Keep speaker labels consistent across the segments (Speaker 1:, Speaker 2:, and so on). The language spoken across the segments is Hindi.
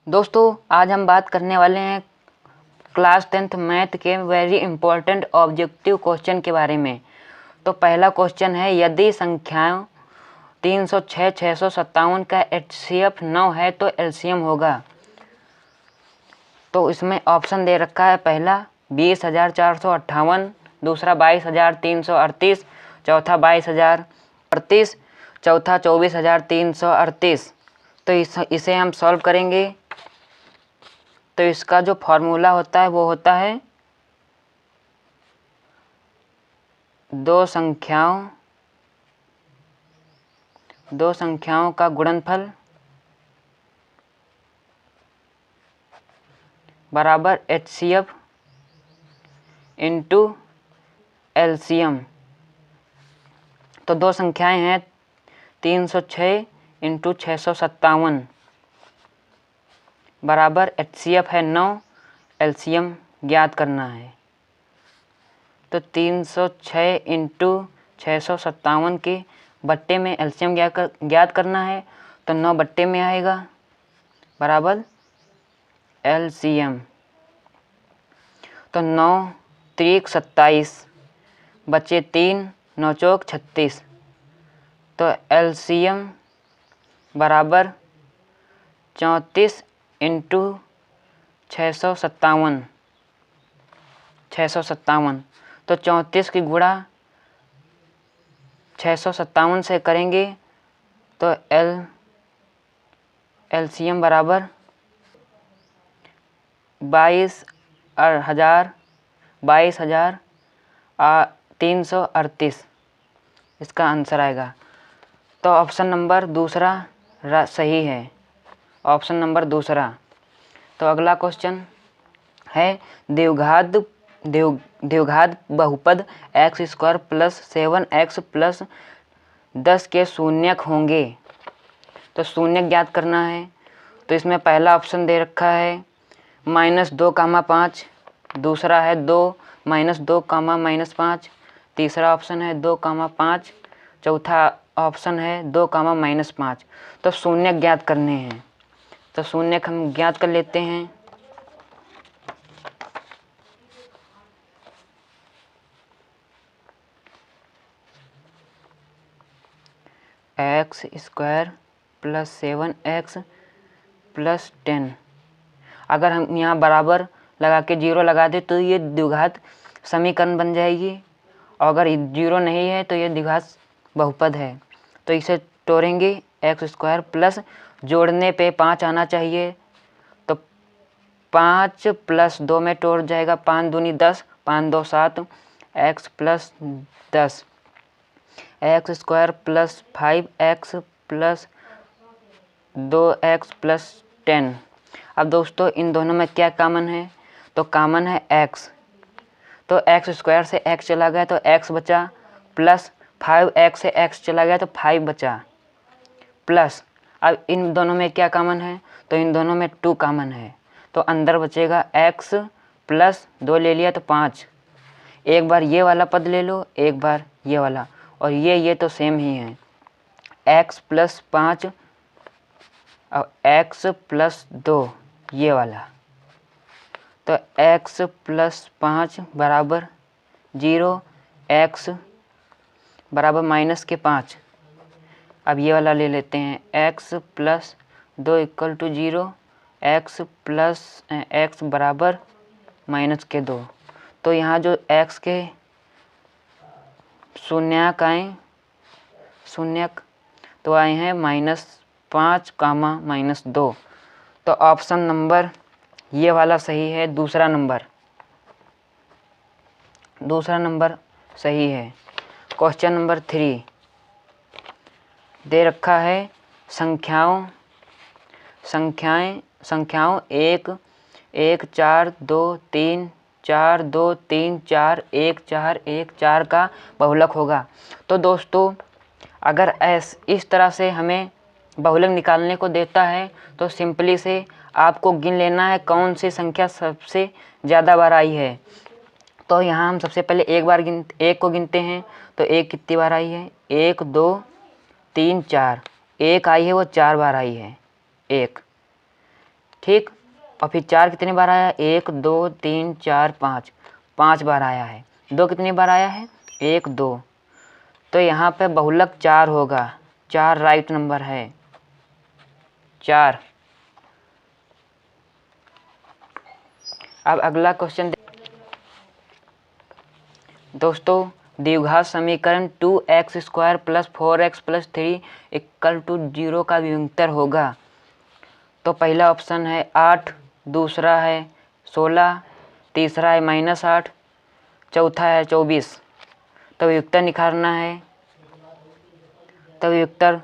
Speaker 1: दोस्तों आज हम बात करने वाले हैं क्लास 10th मैथ के वेरी इंपॉर्टेंट ऑब्जेक्टिव क्वेश्चन के बारे में। तो पहला क्वेश्चन है, यदि संख्याओं 306, 657 का HCF 9 है तो LCM होगा। तो इसमें ऑप्शन दे रखा है, पहला 20,458, दूसरा 22,338, चौथा 22,038, चौथा 24,338। तो इसे हम सॉल्व करेंगे। तो इसका जो फॉर्मूला होता है वो होता है दो संख्याओं का गुणनफल बराबर HCF इंटू LCM। तो दो संख्याएं हैं 306 इंटू 657 बराबर HCF है 9, LCM ज्ञात करना है। तो 306 इंटू 657 के बट्टे में LCM ज्ञात करना है, तो 9 बट्टे में आएगा बराबर LCM। तो 9 त्रिक 27, बचे 3, 9 चौक 36। तो LCM बराबर 34 इंटू 657। तो 34 की गुणा 657 से करेंगे तो LCM बराबर 22,338 इसका आंसर आएगा। तो ऑप्शन नंबर दूसरा सही है, ऑप्शन नंबर दूसरा। तो अगला क्वेश्चन है, द्विघात बहुपद x² प्लस 7x प्लस 10 के शून्यक होंगे। तो शून्यक ज्ञात करना है। तो इसमें पहला ऑप्शन दे रखा है -2, 5, दूसरा है 2, -2, -5, तीसरा ऑप्शन है 2, 5, चौथा ऑप्शन है 2, -5। तो शून्यक ज्ञात करने हैं। तो शून्यक हम ज्ञात कर लेते हैं। x² plus 7x plus 10। अगर हम यहाँ बराबर लगा के 0 लगा दें तो ये द्विघात समीकरण बन जाएगी, और अगर 0 नहीं है तो ये द्विघात बहुपद है। तो इसे तोड़ेंगे, x² प्लस जोड़ने पे 5 आना चाहिए। तो 5 प्लस 2 में तोड़ जाएगा, 5 दूनी 10, 5 2 7, x plus 10, x² plus 5x plus 2x plus 10। अब दोस्तों इन दोनों में क्या कॉमन है? तो कॉमन है x। तो x² से x चला गया तो x बचा, प्लस 5x से x चला गया तो 5 बचा, प्लस अब इन दोनों में क्या कॉमन है? तो इन दोनों में 2 कॉमन है। तो अंदर बचेगा x प्लस 2 ले लिया तो 5। एक बार ये वाला पद ले लो, एक बार ये वाला, और ये तो सेम ही है। x प्लस 5 और x प्लस 2 ये वाला। तो x प्लस 5 बराबर 0, x बराबर -5। अब ये वाला ले लेते हैं, x plus 2 equal to 0, x plus x बराबर -2। तो यहाँ जो x के शून्यक आए, शून्यक तो आए हैं -5, -2। तो ऑप्शन नंबर ये वाला सही है, दूसरा नंबर सही है। क्वेश्चन नंबर 3 दे रखा है, संख्याओं 1 1 4 2 3 4 2 3 4 1 4 1 4 का बहुलक होगा। तो दोस्तों अगर इस तरह से हमें बहुलक निकालने को देता है तो सिंपली से आपको गिन लेना है कौन सी संख्या सबसे ज़्यादा बार आई है। तो यहाँ हम सबसे पहले एक को गिनते हैं। तो एक कितनी बार आई है? 1 2 3 4, एक आई है वो 4 बार आई है, एक। ठीक। और फिर 4 कितने बार आया, 1 2 3 4 5, 5 बार आया है। 2 कितनी बार आया है, 1 2, तो यहाँ पे बहुलक 4 होगा, 4 राइट नंबर है, 4। अब अगला क्वेश्चन दोस्तों, द्विघात समीकरण 2x² + 4x + 3 = 0 का विभक्तर होगा। तो पहला ऑप्शन है 8, दूसरा है 16, तीसरा है -8, चौथा है 24। तो विभक्तर निकालना है। तो विभक्तर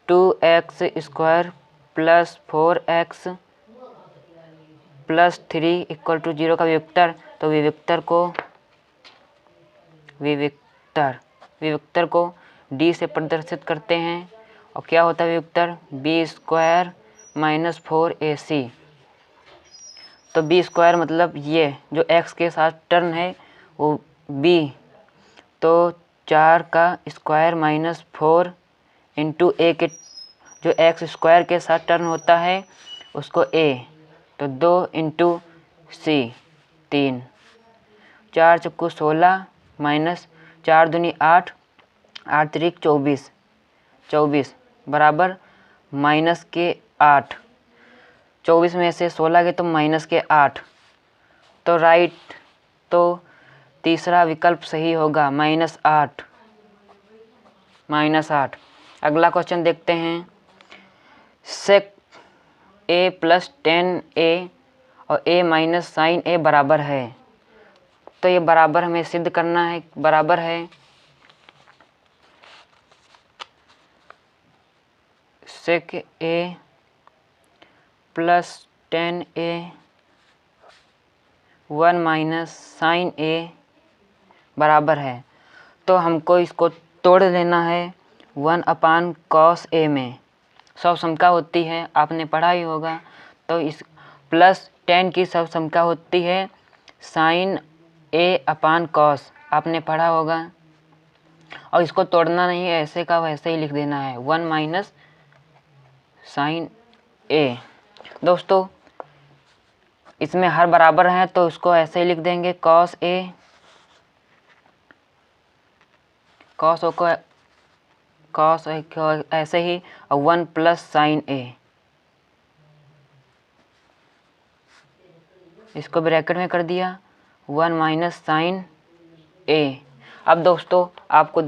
Speaker 1: 2x² + 4x + 3 = 0 का विभक्तर। तो विभक्तर को d से प्रदर्शित करते हैं। और क्या होता है विभक्तर, b² - 4ac। तो b² मतलब ये जो x के साथ टर्म है वो b, तो 4 का स्क्वायर -4 इंटू a के जो x² के साथ टर्म होता है उसको a, तो 2 इंटू c 3, 4 चक्कू 16 -4 दूनी 8, 8 त्रिक 24, 24 बराबर -8। 24 में से 16 गए तो -8। तो राइट, तो तीसरा विकल्प सही होगा, -8, -8। अगला क्वेश्चन देखते हैं। sec a + tan a और a - sin a बराबर है। तो ये बराबर हमें सिद्ध करना है, बराबर है। sec a + tan a 1 - sin a बराबर है। तो हमको इसको तोड़ लेना है 1/cos a में। सब समका होती है, आपने पढ़ा ही होगा। तो इस प्लस tan की सब समका होती है sin a/cos, आपने पढ़ा होगा। और इसको तोड़ना नहीं है, ऐसे का वैसे ही लिख देना है, 1 - sin a। दोस्तों इसमें हर बराबर है तो इसको ऐसे ही लिख देंगे, cos a, cos a को ऐसे ही, और 1 + sin a, इसको ब्रैकेट में कर दिया, 1 - sin a। अब दोस्तों आपको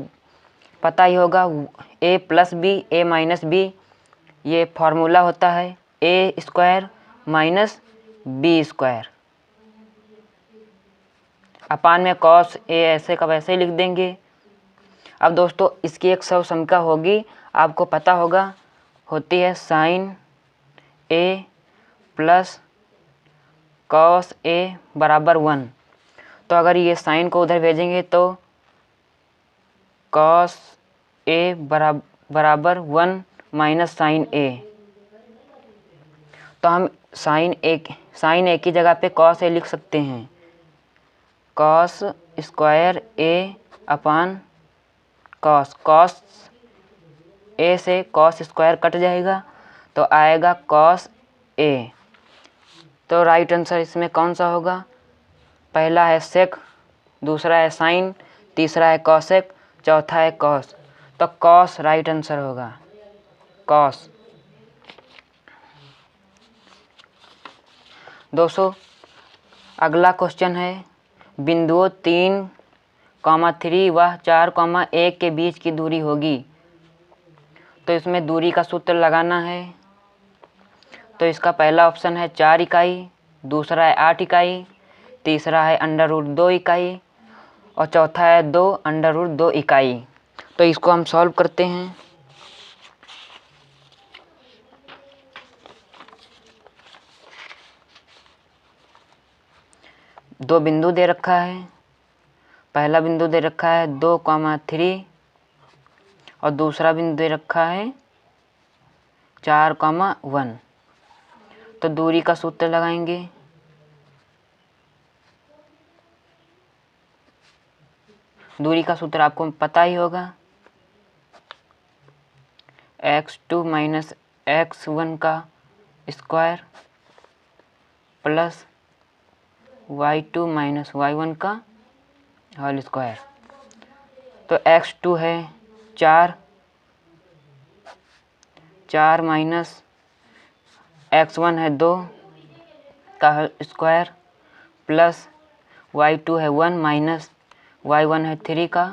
Speaker 1: पता ही होगा a + b a - b ये फार्मूला होता है a² - b²। अपान में cos a ऐसे का वैसे ही लिख देंगे। अब दोस्तों इसकी एक सब समका होगी, आपको पता होगा, होती है sin a + cos a बराबर 1। तो अगर ये साइन को उधर भेजेंगे तो cos a बराबर 1 - sin a। तो हम sin a की जगह पे cos a लिख सकते हैं, cos² a/cos। cos a से cos² कट जाएगा तो आएगा cos a। तो राइट आंसर इसमें कौन सा होगा, पहला है sec, दूसरा है sin, तीसरा है cosec, चौथा है cos। तो cos राइट आंसर होगा, cos। दोस्तों अगला क्वेश्चन है, बिंदुओं 3, 3 व 4, 1 के बीच की दूरी होगी। तो इसमें दूरी का सूत्र लगाना है। तो इसका पहला ऑप्शन है 4 इकाई, दूसरा है 8 इकाई, तीसरा है √2 इकाई, और चौथा है 2 √2 इकाई। तो इसको हम सॉल्व करते हैं। दो बिंदु दे रखा है, पहला बिंदु दे रखा है 2, 3 और दूसरा बिंदु दे रखा है 4, 1। तो दूरी का सूत्र लगाएंगे। दूरी का सूत्र आपको पता ही होगा, x2 - x1 का square plus y2 minus y1 का होल स्क्वायर। तो x2 है 4 माइनस x1 है 2 का स्क्वायर प्लस y2 है 1 माइनस y1 है 3 का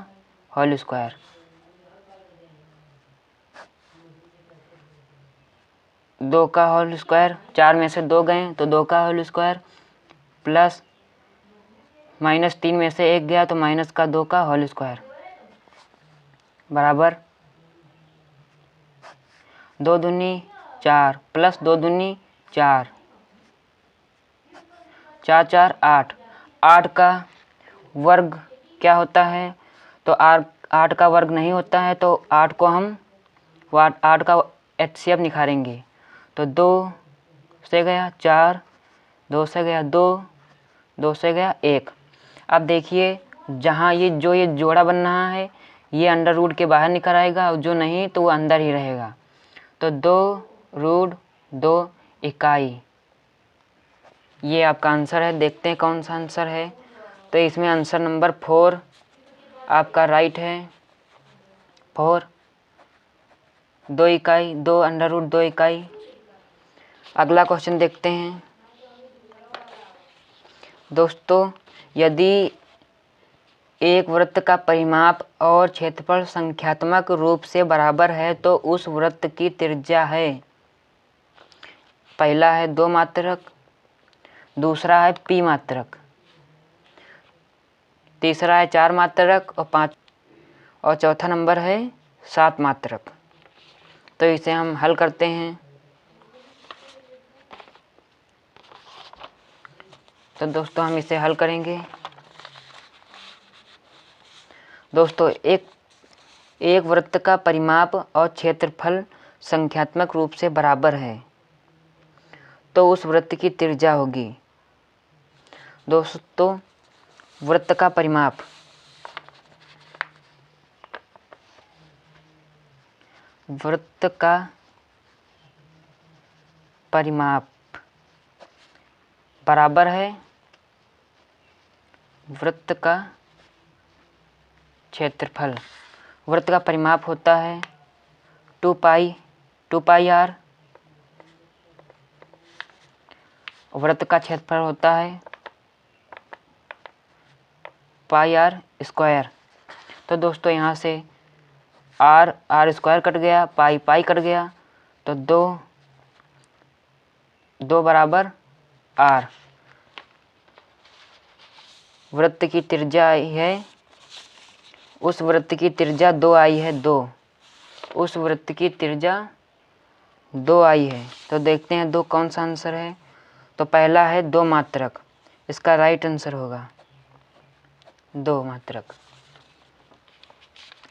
Speaker 1: होल स्क्वायर। दो का होल स्क्वायर, 4 में से 2 गए तो 2 का होल स्क्वायर प्लस माइनस 3 में से 1 गया तो माइनस का 2 का होल स्क्वायर बराबर 2 दूनी 4 प्लस 2 दूनी 4, 4 4 8। 8 का वर्ग क्या होता है? तो 8 का वर्ग नहीं होता है, तो 8 को हम 8 का HCF निखारेंगे। तो 2 से गया 4, 2 से गया 2, 2 से गया 1। अब देखिए जहाँ ये जोड़ा बन रहा है ये अंडर रूट के बाहर निकल आएगा, और जो नहीं तो वो अंदर ही रहेगा। तो 2√2 इकाई ये आपका आंसर है। देखते हैं कौन सा आंसर है। तो इसमें आंसर नंबर 4 आपका राइट है। 4 2 इकाई, 2 √2 इकाई। अगला क्वेश्चन देखते हैं दोस्तों। यदि एक वृत्त का परिमाप और क्षेत्रफल संख्यात्मक रूप से बराबर है तो उस वृत्त की त्रिज्या है। पहला है 2 मात्रक, दूसरा है p मात्रक, तीसरा है 4 मात्रक और चौथा नंबर है 7 मात्रक। तो इसे हम हल करते हैं। तो दोस्तों हम इसे हल करेंगे। दोस्तों एक वृत्त का परिमाप और क्षेत्रफल संख्यात्मक रूप से बराबर है तो उस वृत्त की त्रिज्या होगी। दोस्तों वृत्त का परिमाप, वृत्त का परिमाप बराबर है वृत्त का क्षेत्रफल। वृत्त का परिमाप होता है 2 पाई r। वृत्त का क्षेत्रफल होता है पाई r स्क्वायर। तो दोस्तों यहाँ से r स्क्वायर कट गया, पाई कट गया, तो 2 बराबर r। वृत्त की त्रिज्या आई है, उस वृत्त की त्रिज्या 2 आई है, 2। उस वृत्त की त्रिज्या 2 आई है। तो देखते हैं 2 कौन सा आंसर है। तो पहला है 2 मात्रक, इसका राइट आंसर होगा 2 मात्रक।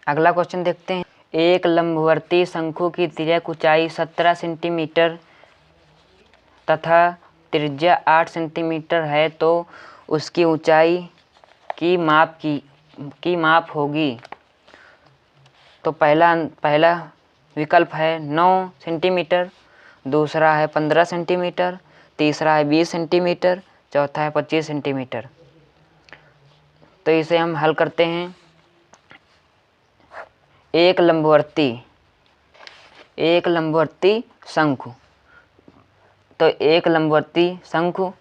Speaker 1: अगला क्वेश्चन देखते हैं। एक लंबवर्ती शंकु की तिर्यक ऊंचाई 17 सेंटीमीटर तथा त्रिज्या 8 सेंटीमीटर है तो उसकी ऊंचाई की माप होगी। तो पहला विकल्प है 9 सेंटीमीटर, दूसरा है 15 सेंटीमीटर, तीसरा है 20 सेंटीमीटर, चौथा है 25 सेंटीमीटर। तो इसे हम हल करते हैं। एक लंबवर्ती शंकु, तो एक लंबवर्ती शंकु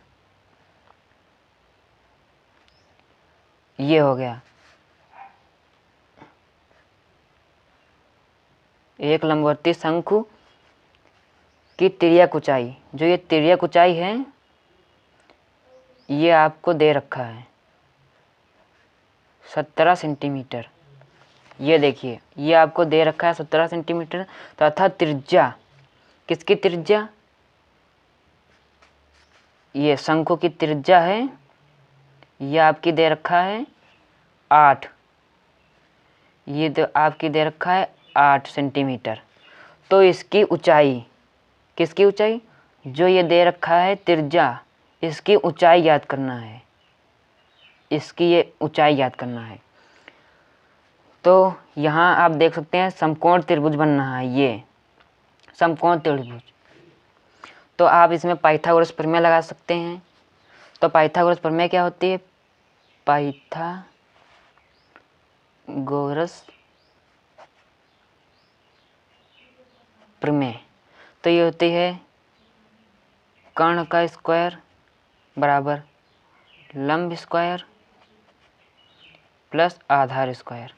Speaker 1: ये हो गया। एक लंबवर्ती शंकु की तिर्यक ऊंचाई, जो ये तिर्यक ऊंचाई है ये आपको दे रखा है 17 सेंटीमीटर। ये देखिए ये आपको दे रखा है 17 सेंटीमीटर तथा त्रिज्या, किसकी त्रिज्या? ये शंकु की त्रिज्या है, ये आपकी दे रखा है 8। ये तो आपकी दे रखा है 8 सेंटीमीटर। तो इसकी ऊंचाई, किसकी ऊंचाई? जो ये दे रखा है त्रिज्या, इसकी ऊंचाई याद करना है, इसकी ये ऊंचाई याद करना है। तो यहाँ आप देख सकते हैं समकोण त्रिभुज बन रहा है, ये समकोण त्रिभुज। तो आप इसमें पाइथागोरस प्रमेय लगा सकते हैं। तो पाइथागोरस प्रमेय क्या होती है? पाइथागोरस प्रमेय तो ये होती है कर्ण का स्क्वायर बराबर लंब स्क्वायर प्लस आधार स्क्वायर।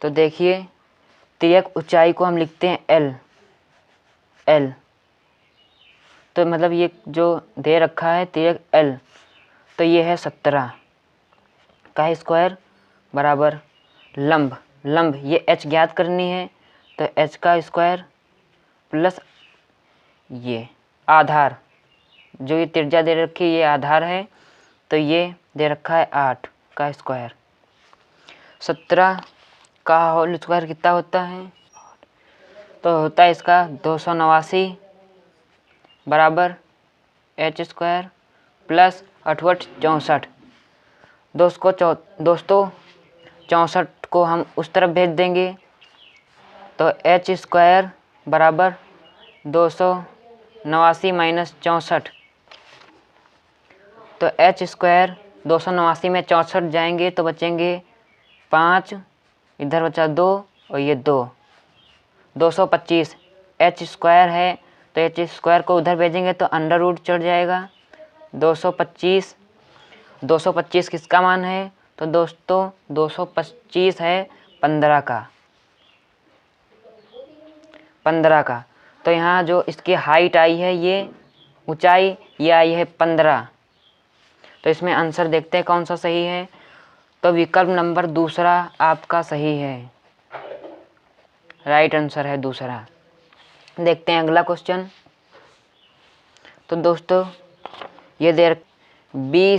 Speaker 1: तो देखिए तिर्यक ऊंचाई को हम लिखते हैं एल। तो मतलब ये जो दे रखा है तिर्यक एल, तो ये है 17 का स्क्वायर बराबर लंब ये h ज्ञात करनी है, तो h का स्क्वायर प्लस ये आधार, जो ये त्रिज्या दे रखी है ये आधार है, तो ये दे रखा है 8 का स्क्वायर। 17 का होल स्क्वायर कितना होता है? तो होता है इसका 289 बराबर h स्क्वायर प्लस 8 64। दोस्तों 64 को हम उस तरफ भेज देंगे, तो h स्क्वायर बराबर 289 माइनस 64। तो h स्क्वायर 289 में 64 जाएंगे तो बचेंगे 5, इधर बचा 2 और ये 225 h स्क्वायर है, तो h स्क्वायर को उधर भेजेंगे तो अंडर रूट चढ़ जाएगा। 225 किसका मान है? तो दोस्तों 225 है 15 का। तो यहाँ जो इसकी हाइट आई है, ये ऊंचाई ये आई है 15। तो इसमें आंसर देखते हैं कौन सा सही है। तो विकल्प नंबर दूसरा आपका सही है, राइट आंसर है दूसरा। देखते हैं अगला क्वेश्चन। तो दोस्तों ये दे B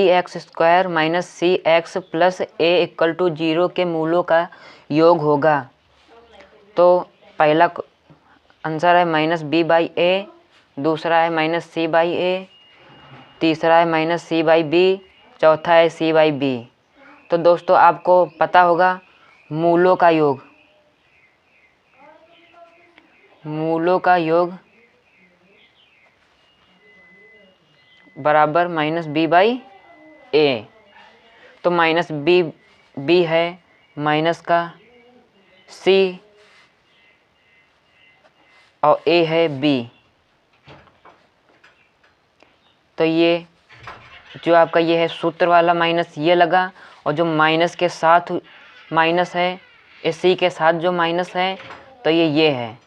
Speaker 1: x square minus C x plus A equal to 0 के मूलों का योग होगा। तो पहला आंसर है माइनस बी बाई ए, दूसरा है माइनस सी बाई ए, तीसरा है माइनस सी बाई बी, चौथा है सी बाई बी। तो दोस्तों आपको पता होगा मूलों का योग बराबर माइनस बी बाई ए। तो माइनस बी है माइनस का सी और ए है बी। तो ये जो आपका ये है सूत्र वाला माइनस ये लगा, और जो माइनस के साथ माइनस है, इस सी के साथ जो माइनस है तो ये है।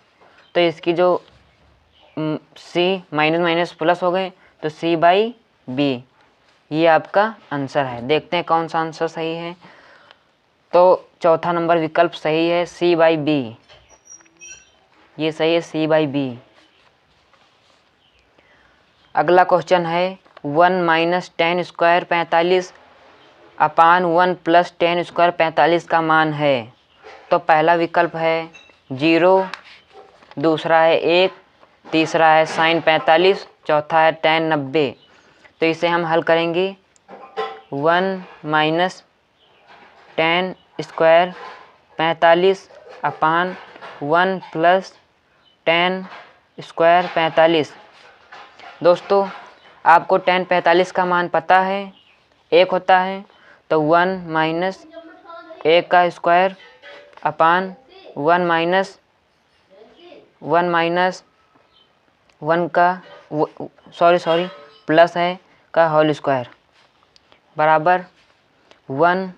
Speaker 1: तो इसकी जो सी माइनस माइनस प्लस हो गए, तो सी बाई बी ये आपका आंसर है। देखते हैं कौन सा आंसर सही है। तो चौथा नंबर विकल्प सही है, सी बाई बी, ये सही है सी बाई बी। अगला क्वेश्चन है 1 माइनस 10 स्क्वायर 45 अपान 1 प्लस 10 स्क्वायर 45 का मान है। तो पहला विकल्प है 0, दूसरा है 1, तीसरा है साइन 45, चौथा है tan 90। तो इसे हम हल करेंगे 1 माइनस 10 स्क्वायर 45 अपान 1 प्लस 10 स्क्वायर 45। दोस्तों आपको tan 45 का मान पता है 1 होता है, तो 1 माइनस 1 का स्क्वायर अपान 1 माइनस 1 का सॉरी प्लस है का होल स्क्वायर बराबर 1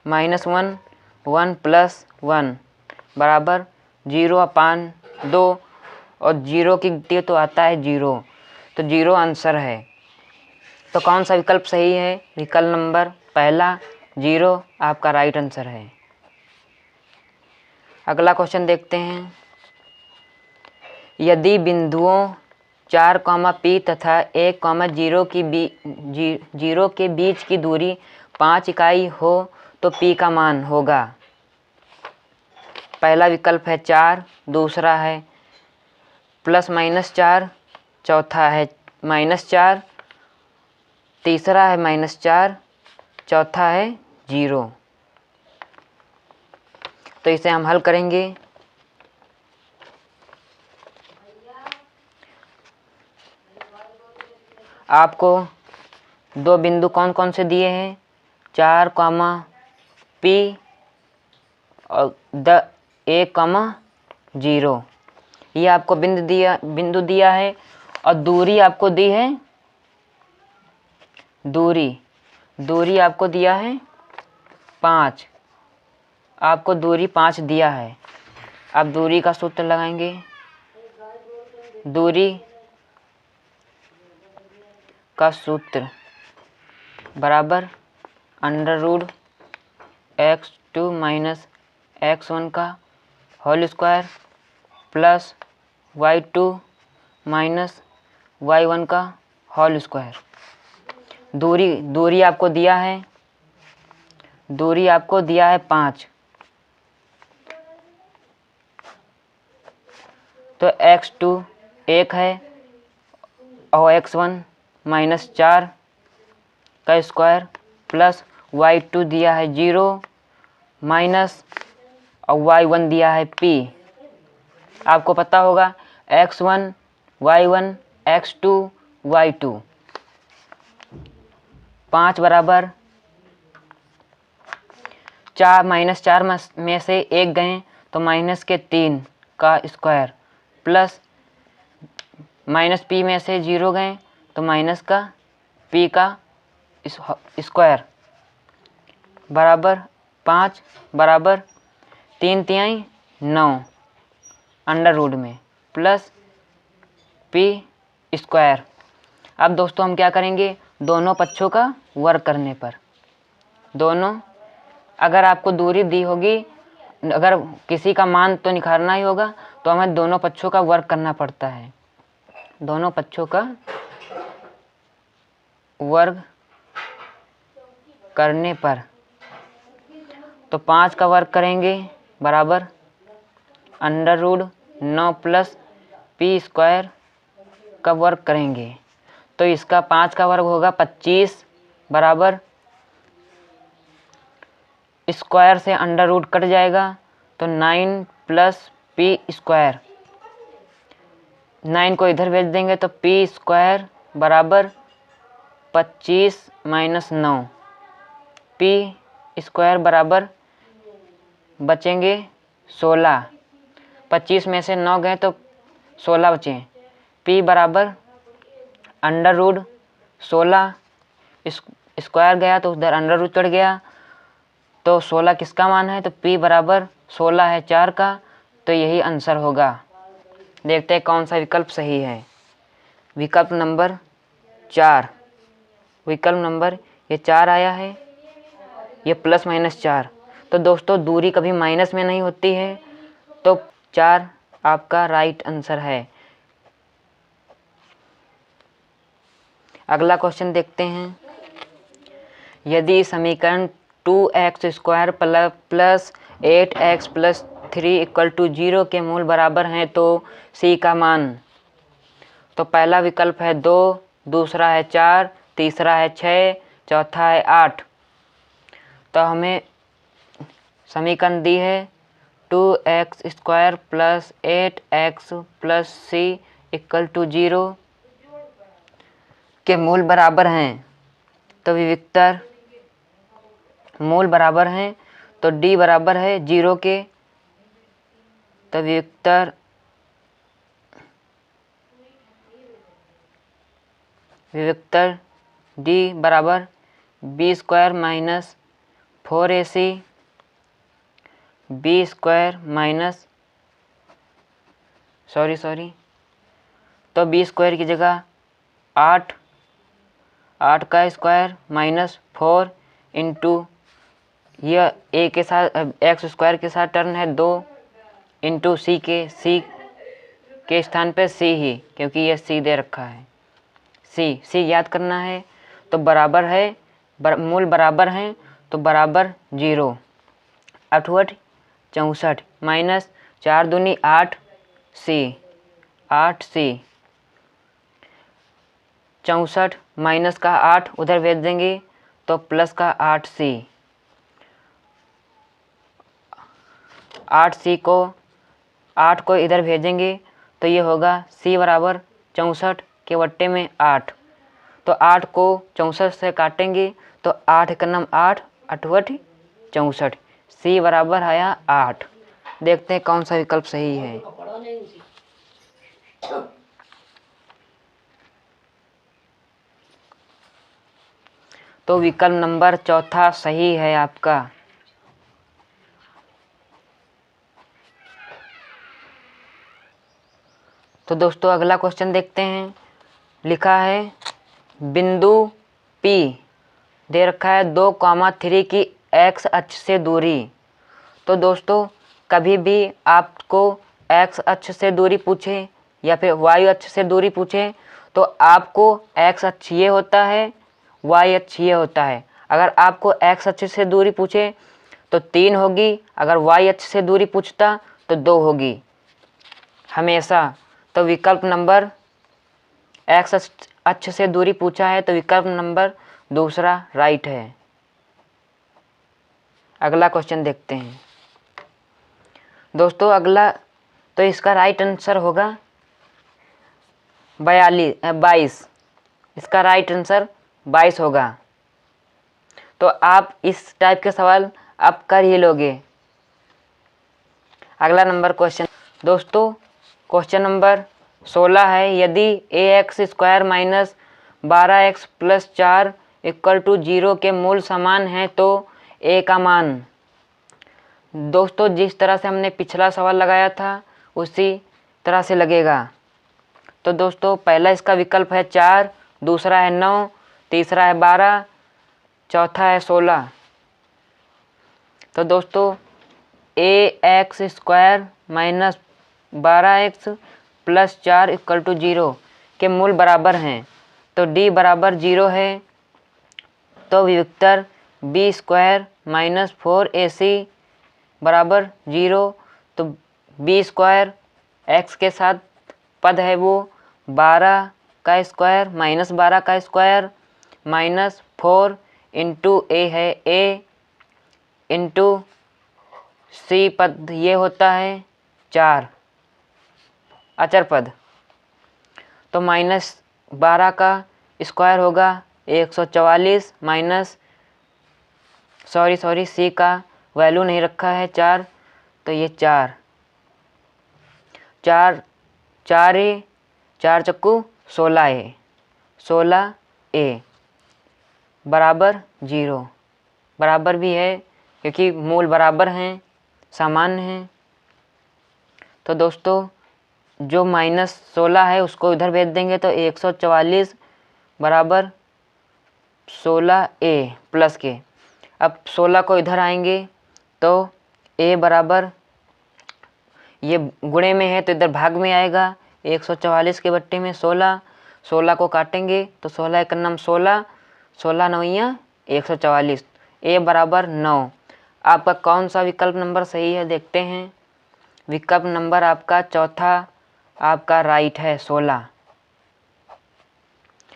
Speaker 1: माइनस 1 प्लस 1 बराबर 0 अपान 2, और 0 की गिनती तो आता है 0, तो 0 आंसर है। तो कौन सा विकल्प सही है? विकल्प नंबर पहला 0 आपका राइट आंसर है। अगला क्वेश्चन देखते हैं। यदि बिंदुओं 4, P तथा 1, 0 के बीच की दूरी 5 इकाई हो तो P का मान होगा। पहला विकल्प है 4, दूसरा है प्लस माइनस 4, चौथा है -4, तीसरा है -4, चौथा है 0। तो इसे हम हल करेंगे। आपको दो बिंदु कौन कौन से दिए हैं, 4, P और 1, 0, ये आपको बिंदु दिया है। और दूरी आपको दी है, दूरी आपको दिया है 5, आपको दूरी 5 दिया है। अब दूरी का सूत्र लगाएंगे। दूरी का सूत्र बराबर √x2 माइनस x1 का whole square plus y2 minus y1 का होल स्क्वायर। दूरी आपको दिया है, 5, तो x2 1 है और x1 माइनस 4 का स्क्वायर प्लस y2 दिया है 0 माइनस और y1 दिया है p। आपको पता होगा x1 y1 x2 y2, 5 बराबर 4 माइनस 4 में से 1 गए तो माइनस के 3 का स्क्वायर प्लस माइनस p में से 0 गए तो माइनस का p का स्क्वायर बराबर 5 बराबर 3 9 अंडर रूट में प्लस p स्क्वायर। अब दोस्तों हम क्या करेंगे, दोनों पक्षों का वर्ग करने पर, दोनों, अगर आपको दूरी दी होगी, अगर किसी का मान तो निकालना ही होगा, तो हमें दोनों पक्षों का वर्ग करना पड़ता है। दोनों पक्षों का वर्ग करने पर तो 5 का वर्ग करेंगे बराबर √9 प्लस p स्क्वायर का वर्ग करेंगे तो इसका 5 का वर्ग होगा 25 बराबर स्क्वायर से अंडर रूट कट जाएगा तो 9 प्लस p स्क्वायर, 9 को इधर भेज देंगे तो p स्क्वायर बराबर 25 माइनस 9, p स्क्वायर बराबर बचेंगे 16, 25 में से 9 गए तो 16 बचे, p बराबर अंडर रूट 16 स्क्वायर गया तो उधर अंडर रूट चढ़ गया तो 16 किसका मान है, तो p बराबर 16 है 4 का, तो यही आंसर होगा। देखते हैं कौन सा विकल्प सही है। विकल्प नंबर 4, विकल्प नंबर ये 4 आया है, ये प्लस माइनस 4। तो दोस्तों दूरी कभी माइनस में नहीं होती है, तो 4 आपका राइट आंसर है। अगला क्वेश्चन देखते हैं। यदि समीकरण 2x² प्लस 8x प्लस 3 = 0 के मूल बराबर हैं तो c का मान, तो पहला विकल्प है 2, दूसरा है 4, तीसरा है 6, चौथा है 8। तो हमें समीकरण दी है 2x² plus 8x plus c = 0 के मूल बराबर हैं, तो विविक्तर मूल बराबर हैं तो d बराबर है 0 के, तो विविक्तर d बराबर b² minus 4ac b² minus तो b² की जगह 8 का स्क्वायर माइनस 4 इंटू यह a के साथ x² के साथ टर्न है 2 इंटू c के स्थान पे c ही, क्योंकि यह c दे रखा है, c याद करना है। तो बराबर है, मूल बराबर हैं तो बराबर 0, 8 8 64 माइनस 4 दूनी 8c 64 माइनस का 8 उधर भेज देंगे तो प्लस का 8c 8 को इधर भेजेंगे तो ये होगा c बराबर 64 के बट्टे में 8, तो तो 8 को 64 से काटेंगे तो 8 का नाम 8, 8 64, सी बराबर आया 8। देखते हैं कौन सा विकल्प सही है। तो विकल्प नंबर चौथा सही है आपका। तो दोस्तों अगला क्वेश्चन देखते हैं। लिखा है बिंदु P दे रखा है 2,3 की x अक्ष से दूरी। तो दोस्तों कभी भी आपको x अक्ष से दूरी पूछे या फिर y अक्ष से दूरी पूछे तो आपको x अक्ष ये होता है, y अक्ष ये होता है। अगर आपको x अक्ष से दूरी पूछे तो 3 होगी, अगर y अक्ष से दूरी पूछता तो 2 होगी हमेशा। तो विकल्प नंबर x अक्ष से दूरी पूछा है तो विकल्प नंबर दूसरा राइट है। अगला क्वेश्चन देखते हैं दोस्तों। अगला तो इसका राइट आंसर होगा 22। इसका राइट आंसर 22 होगा। तो आप इस टाइप के सवाल आप कर ही लोगे। अगला नंबर क्वेश्चन दोस्तों, क्वेश्चन नंबर 16 है। यदि ax² minus 12x plus 4 equal to 0 के मूल समान हैं तो a का मान। दोस्तों जिस तरह से हमने पिछला सवाल लगाया था उसी तरह से लगेगा। तो दोस्तों पहला इसका विकल्प है 4, दूसरा है 9, तीसरा है 12, चौथा है 16। तो दोस्तों ax² minus 12x plus 4 equal to 0 के मूल बराबर हैं तो d बराबर 0 है। तो वियुक्तर b² माइनस 4ac बराबर 0। तो b² x के साथ पद है वो 12 का स्क्वायर माइनस 12 का स्क्वायर माइनस 4 इंटू a है a इंटू c पद ये होता है 4 अचर पद। तो माइनस 12 का स्क्वायर होगा 144 माइनस सॉरी सी का वैल्यू नहीं रखा है 4, तो ये 4 चक्कू 16a बराबर 0 बराबर भी है क्योंकि मूल बराबर हैं, सामान्य हैं। तो दोस्तों जो -16 है उसको इधर भेज देंगे तो 144 बराबर 16a प्लस के। अब 16 को इधर आएंगे तो a बराबर ये गुणे में है तो इधर भाग में आएगा। 144 के बट्टे में 16 को काटेंगे तो 16 का नाम 16 9 144 a बराबर 9। आपका कौन सा विकल्प नंबर सही है देखते हैं। विकल्प नंबर आपका चौथा आपका राइट है 16।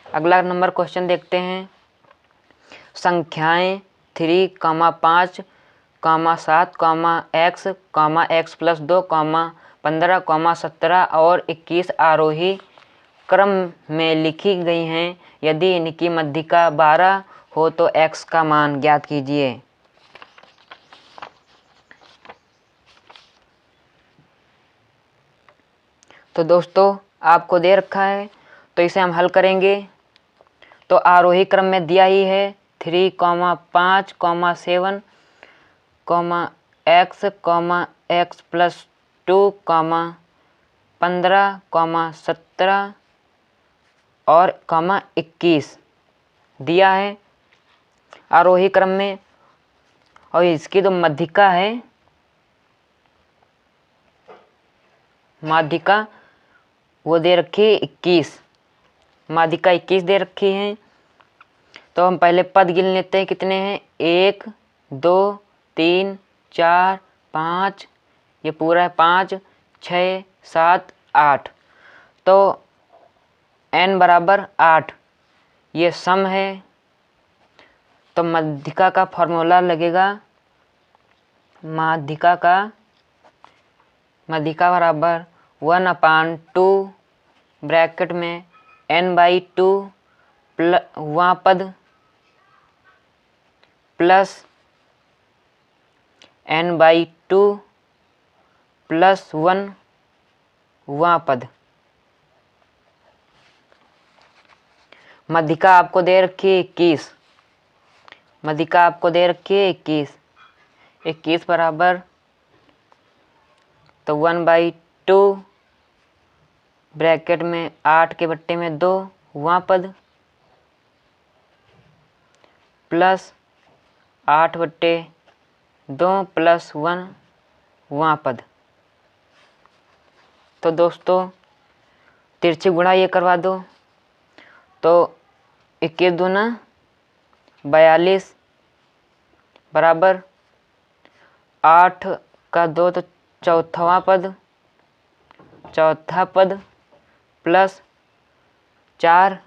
Speaker 1: अगला नंबर क्वेश्चन देखते हैं। संख्याएं 3, 5, 7, x, x प्लस 2, 15, 17 और 21 आरोही क्रम में लिखी गई हैं। यदि इनकी मध्यिका 12 हो तो x का मान ज्ञात कीजिए। तो दोस्तों आपको दे रखा है तो इसे हम हल करेंगे। तो आरोही क्रम में दिया ही है 3, 5, 7, x, x प्लस 2, 15, 17 और 21 दिया है आरोही क्रम में। और इसकी तो मध्यिका है, माध्यिका वो दे रखी है 21, माध्यिका 21 दे रखी है। तो हम पहले पद गिन लेते हैं कितने हैं। 1, 2, 3, 4, 5, ये पूरा है 5, 6, 7, 8। तो n बराबर 8 ये सम है। तो माध्यिका का फॉर्मूला लगेगा, माध्यिका बराबर 1/2 ब्रैकेट में n/2 वहाँ पद प्लस n/2 प्लस 1 वहाँ पद। मध्यिका आपको दे रखी है 21, मध्यिका आपको दे रखी है 21 बराबर तो 1/2 ब्रैकेट में 8 के बट्टे में 2 वहाँ पद प्लस 8/2 प्लस 1 वहाँ पद। तो दोस्तों तिरछी गुणा ये करवा दो तो 21 दूना 42 बराबर 8 का 2 तो चौथा पद प्लस 4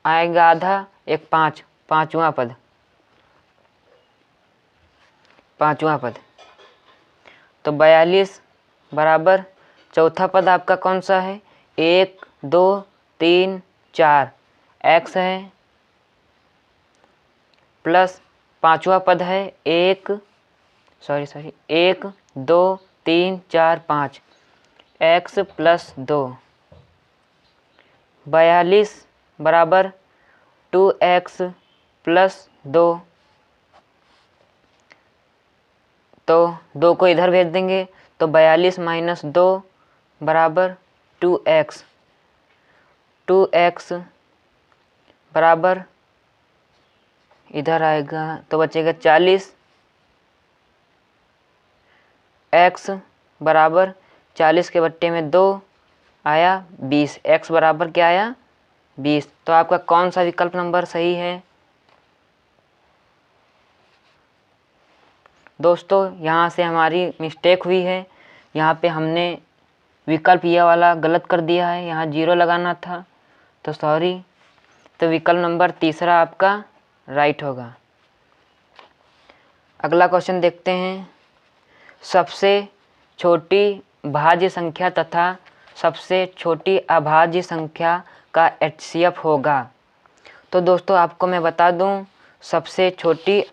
Speaker 1: आएगा आधा 1 5 पाँचवा पद। तो 42 बराबर चौथा पद आपका कौन सा है 1 2 3 4 x है प्लस पाँचवा पद है 1 2 3 4 5 x प्लस 2। 42 बराबर 2x प्लस 2 तो 2 को इधर भेज देंगे तो 42 माइनस 2 बराबर 2x बराबर इधर आएगा तो बचेगा 40 x बराबर 40 के बट्टे में 2 आया 20 x बराबर क्या आया 20। तो आपका कौन सा विकल्प नंबर सही है दोस्तों? यहाँ से हमारी मिस्टेक हुई है, यहाँ पे हमने विकल्प ये वाला गलत कर दिया है, यहाँ 0 लगाना था तो सॉरी। तो विकल्प नंबर तीसरा आपका राइट होगा। अगला क्वेश्चन देखते हैं। सबसे छोटी भाज्य संख्या तथा सबसे छोटी अभाज्य संख्या का HCF होगा। तो दोस्तों आपको मैं बता दूं, सबसे छोटी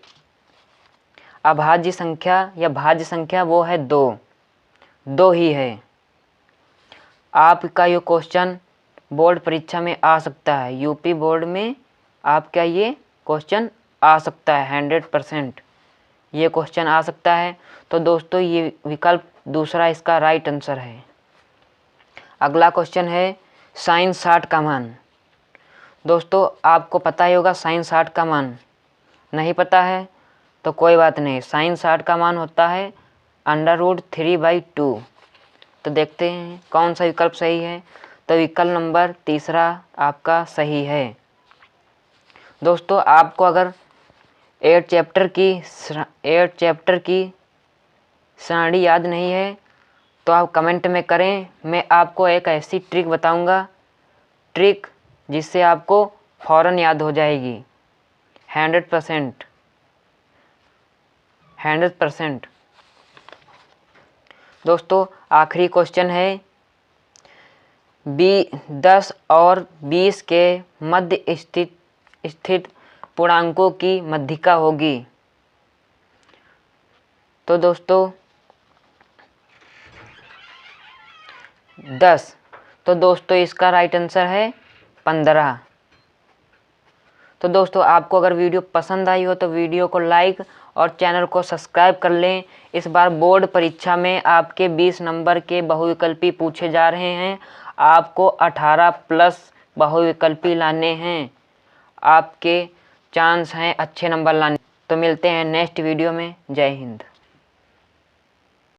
Speaker 1: अभाज्य संख्या या भाज्य संख्या वो है 2 ही है। आपका ये क्वेश्चन बोर्ड परीक्षा में आ सकता है, यूपी बोर्ड में आपका ये क्वेश्चन आ सकता है, 100% ये क्वेश्चन आ सकता है। तो दोस्तों ये विकल्प दूसरा इसका राइट आंसर है। अगला क्वेश्चन है साइन 60 का मान। दोस्तों आपको पता ही होगा साइन 60 का मान, नहीं पता है तो कोई बात नहीं, साइन 60 का मान होता है √3/2। तो देखते हैं कौन सा विकल्प सही है। तो विकल्प नंबर तीसरा आपका सही है। दोस्तों आपको अगर 8 चैप्टर की सारणी याद नहीं है तो आप कमेंट में करें, मैं आपको एक ऐसी ट्रिक बताऊंगा, ट्रिक जिससे आपको फ़ौरन याद हो जाएगी 100%। दोस्तों आखिरी क्वेश्चन है 10 और 20 के मध्य स्थित पूर्णांकों की मध्यिका होगी। तो दोस्तों 10, तो दोस्तों इसका राइट आंसर है 15। तो दोस्तों आपको अगर वीडियो पसंद आई हो तो वीडियो को लाइक और चैनल को सब्सक्राइब कर लें। इस बार बोर्ड परीक्षा में आपके 20 नंबर के बहुविकल्पी पूछे जा रहे हैं, आपको 18+ बहुविकल्पी लाने हैं, आपके चांस हैं अच्छे नंबर लाने। तो मिलते हैं नेक्स्ट वीडियो में। जय हिंद।